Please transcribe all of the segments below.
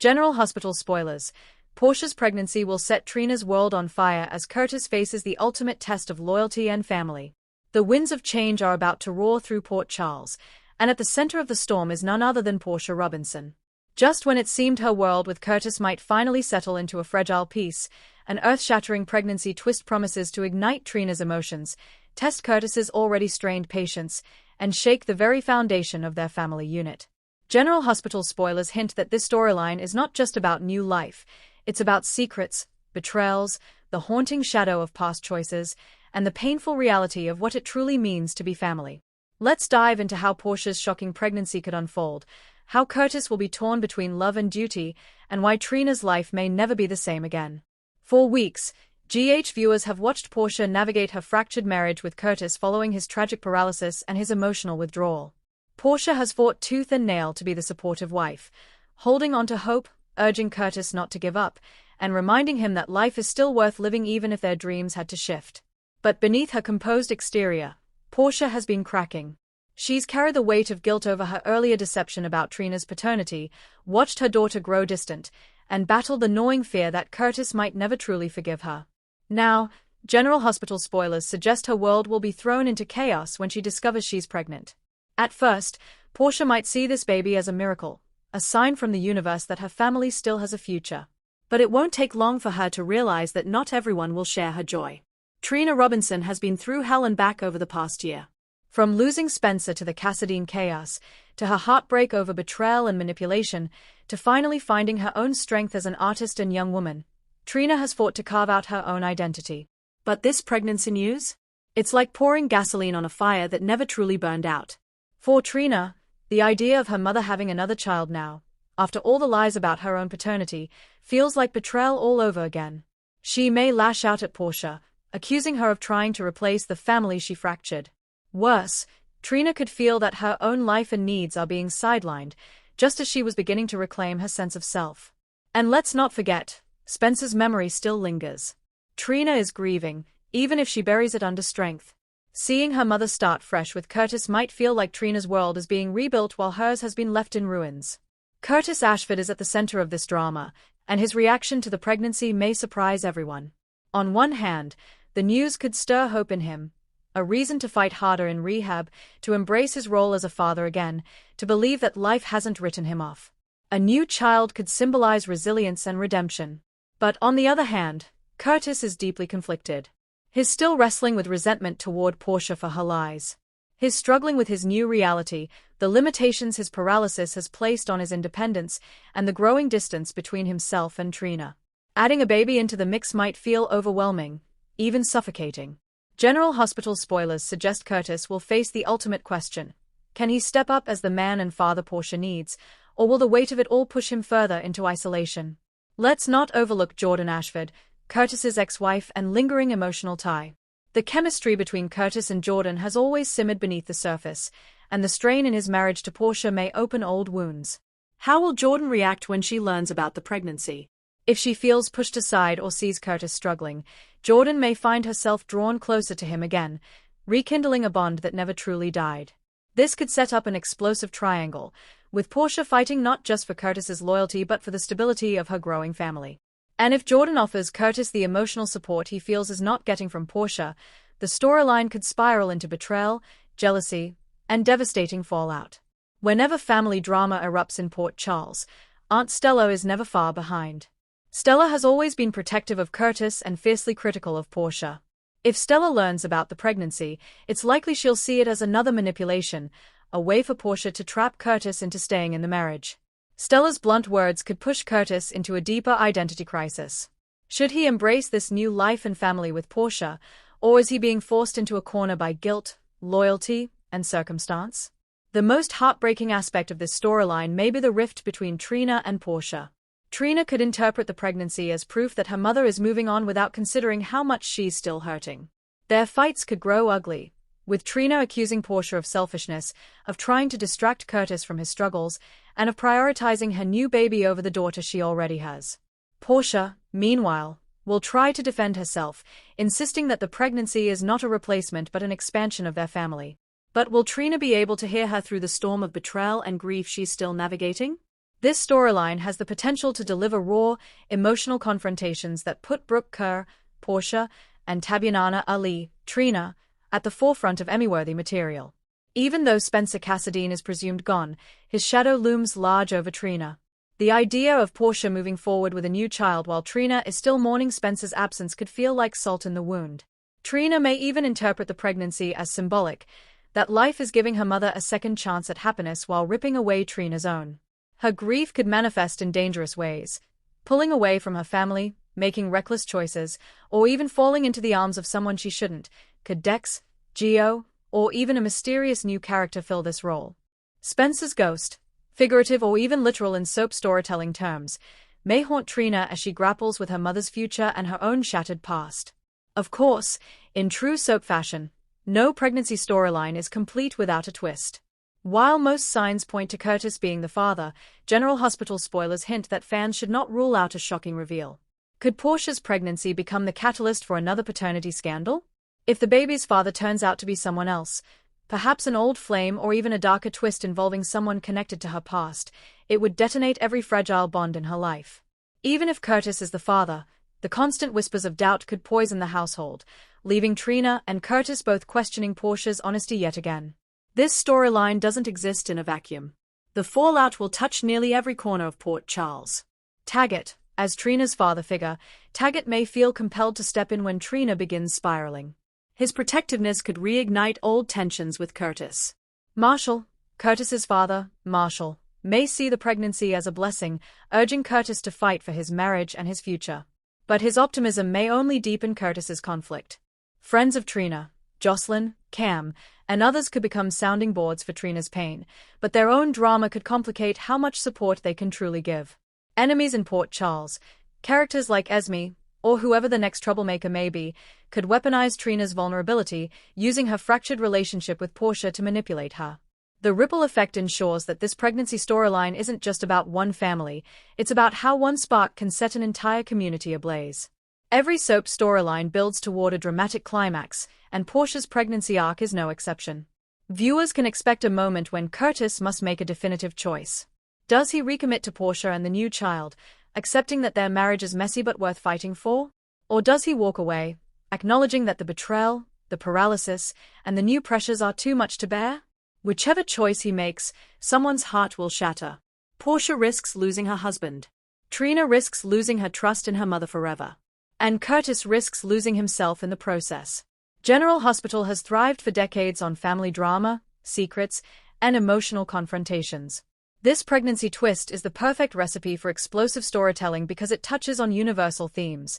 General Hospital spoilers. Portia's pregnancy will set Trina's world on fire as Curtis faces the ultimate test of loyalty and family. The winds of change are about to roar through Port Charles, and at the center of the storm is none other than Portia Robinson. Just when it seemed her world with Curtis might finally settle into a fragile peace, an earth-shattering pregnancy twist promises to ignite Trina's emotions, test Curtis's already strained patience, and shake the very foundation of their family unit. General Hospital spoilers hint that this storyline is not just about new life, it's about secrets, betrayals, the haunting shadow of past choices, and the painful reality of what it truly means to be family. Let's dive into how Portia's shocking pregnancy could unfold, how Curtis will be torn between love and duty, and why Trina's life may never be the same again. For weeks, viewers have watched Portia navigate her fractured marriage with Curtis following his tragic paralysis and his emotional withdrawal. Portia has fought tooth and nail to be the supportive wife, holding on to hope, urging Curtis not to give up, and reminding him that life is still worth living even if their dreams had to shift. But beneath her composed exterior, Portia has been cracking. She's carried the weight of guilt over her earlier deception about Trina's paternity, watched her daughter grow distant, and battled the gnawing fear that Curtis might never truly forgive her. Now, General Hospital spoilers suggest her world will be thrown into chaos when she discovers she's pregnant. At first, Portia might see this baby as a miracle, a sign from the universe that her family still has a future. But it won't take long for her to realize that not everyone will share her joy. Trina Robinson has been through hell and back over the past year. From losing Spencer to the Cassadine chaos, to her heartbreak over betrayal and manipulation, to finally finding her own strength as an artist and young woman, Trina has fought to carve out her own identity. But this pregnancy news? It's like pouring gasoline on a fire that never truly burned out. For Trina, the idea of her mother having another child now, after all the lies about her own paternity, feels like betrayal all over again. She may lash out at Portia, accusing her of trying to replace the family she fractured. Worse, Trina could feel that her own life and needs are being sidelined, just as she was beginning to reclaim her sense of self. And let's not forget, Spencer's memory still lingers. Trina is grieving, even if she buries it under strength. Seeing her mother start fresh with Curtis might feel like Trina's world is being rebuilt while hers has been left in ruins. Curtis Ashford is at the center of this drama, and his reaction to the pregnancy may surprise everyone. On one hand, the news could stir hope in him, a reason to fight harder in rehab, to embrace his role as a father again, to believe that life hasn't written him off. A new child could symbolize resilience and redemption. But on the other hand, Curtis is deeply conflicted. He's still wrestling with resentment toward Portia for her lies. He's struggling with his new reality, the limitations his paralysis has placed on his independence, and the growing distance between himself and Trina. Adding a baby into the mix might feel overwhelming, even suffocating. General Hospital spoilers suggest Curtis will face the ultimate question. Can he step up as the man and father Portia needs, or will the weight of it all push him further into isolation? Let's not overlook Jordan Ashford, Curtis's ex-wife and lingering emotional tie. The chemistry between Curtis and Jordan has always simmered beneath the surface, and the strain in his marriage to Portia may open old wounds. How will Jordan react when she learns about the pregnancy? If she feels pushed aside or sees Curtis struggling, Jordan may find herself drawn closer to him again, rekindling a bond that never truly died. This could set up an explosive triangle, with Portia fighting not just for Curtis's loyalty but for the stability of her growing family. And if Jordan offers Curtis the emotional support he feels is not getting from Portia, the storyline could spiral into betrayal, jealousy, and devastating fallout. Whenever family drama erupts in Port Charles, Aunt Stella is never far behind. Stella has always been protective of Curtis and fiercely critical of Portia. If Stella learns about the pregnancy, it's likely she'll see it as another manipulation, a way for Portia to trap Curtis into staying in the marriage. Stella's blunt words could push Curtis into a deeper identity crisis. Should he embrace this new life and family with Portia, or is he being forced into a corner by guilt, loyalty, and circumstance? The most heartbreaking aspect of this storyline may be the rift between Trina and Portia. Trina could interpret the pregnancy as proof that her mother is moving on without considering how much she's still hurting. Their fights could grow ugly, with Trina accusing Portia of selfishness, of trying to distract Curtis from his struggles, and of prioritizing her new baby over the daughter she already has. Portia, meanwhile, will try to defend herself, insisting that the pregnancy is not a replacement but an expansion of their family. But will Trina be able to hear her through the storm of betrayal and grief she's still navigating? This storyline has the potential to deliver raw, emotional confrontations that put Brooke Kerr, Portia, and Tabyana Ali, Trina, at the forefront of Emmy-worthy material. Even though Spencer Cassadine is presumed gone, his shadow looms large over Trina. The idea of Portia moving forward with a new child while Trina is still mourning Spencer's absence could feel like salt in the wound. Trina may even interpret the pregnancy as symbolic, that life is giving her mother a second chance at happiness while ripping away Trina's own. Her grief could manifest in dangerous ways, pulling away from her family, making reckless choices, or even falling into the arms of someone she shouldn't. Could Dex, Geo, or even a mysterious new character fill this role? Spencer's ghost, figurative or even literal in soap storytelling terms, may haunt Trina as she grapples with her mother's future and her own shattered past. Of course, in true soap fashion, no pregnancy storyline is complete without a twist. While most signs point to Curtis being the father, General Hospital spoilers hint that fans should not rule out a shocking reveal. Could Portia's pregnancy become the catalyst for another paternity scandal? If the baby's father turns out to be someone else, perhaps an old flame or even a darker twist involving someone connected to her past, it would detonate every fragile bond in her life. Even if Curtis is the father, the constant whispers of doubt could poison the household, leaving Trina and Curtis both questioning Portia's honesty yet again. This storyline doesn't exist in a vacuum. The fallout will touch nearly every corner of Port Charles. Taggart, as Trina's father figure, Taggart may feel compelled to step in when Trina begins spiraling. His protectiveness could reignite old tensions with Curtis. Marshall, Curtis's father, Marshall, may see the pregnancy as a blessing, urging Curtis to fight for his marriage and his future. But his optimism may only deepen Curtis's conflict. Friends of Trina, Jocelyn, Cam, and others could become sounding boards for Trina's pain, but their own drama could complicate how much support they can truly give. Enemies in Port Charles, characters like Esme, or whoever the next troublemaker may be, could weaponize Trina's vulnerability, using her fractured relationship with Portia to manipulate her. The ripple effect ensures that this pregnancy storyline isn't just about one family, it's about how one spark can set an entire community ablaze. Every soap storyline builds toward a dramatic climax, and Portia's pregnancy arc is no exception. Viewers can expect a moment when Curtis must make a definitive choice. Does he recommit to Portia and the new child, accepting that their marriage is messy but worth fighting for? Or does he walk away, acknowledging that the betrayal, the paralysis, and the new pressures are too much to bear? Whichever choice he makes, someone's heart will shatter. Portia risks losing her husband. Trina risks losing her trust in her mother forever. And Curtis risks losing himself in the process. General Hospital has thrived for decades on family drama, secrets, and emotional confrontations. This pregnancy twist is the perfect recipe for explosive storytelling because it touches on universal themes: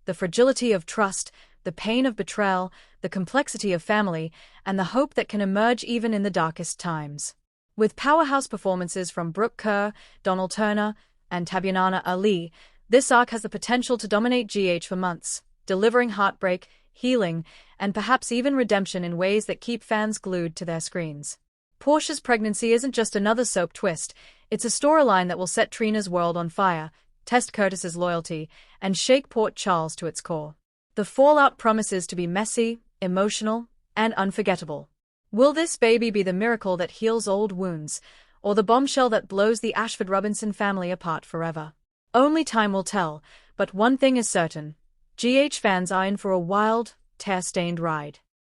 the fragility of trust, the pain of betrayal, the complexity of family, and the hope that can emerge even in the darkest times. With powerhouse performances from Brooke Kerr, Donald Turner, and Tabyana Ali, this arc has the potential to dominate GH for months, delivering heartbreak, healing, and perhaps even redemption in ways that keep fans glued to their screens. Portia's pregnancy isn't just another soap twist, it's a storyline that will set Trina's world on fire, test Curtis's loyalty, and shake Port Charles to its core. The fallout promises to be messy, emotional, and unforgettable. Will this baby be the miracle that heals old wounds, or the bombshell that blows the Ashford-Robinson family apart forever? Only time will tell, but one thing is certain: GH fans are in for a wild, tear-stained ride.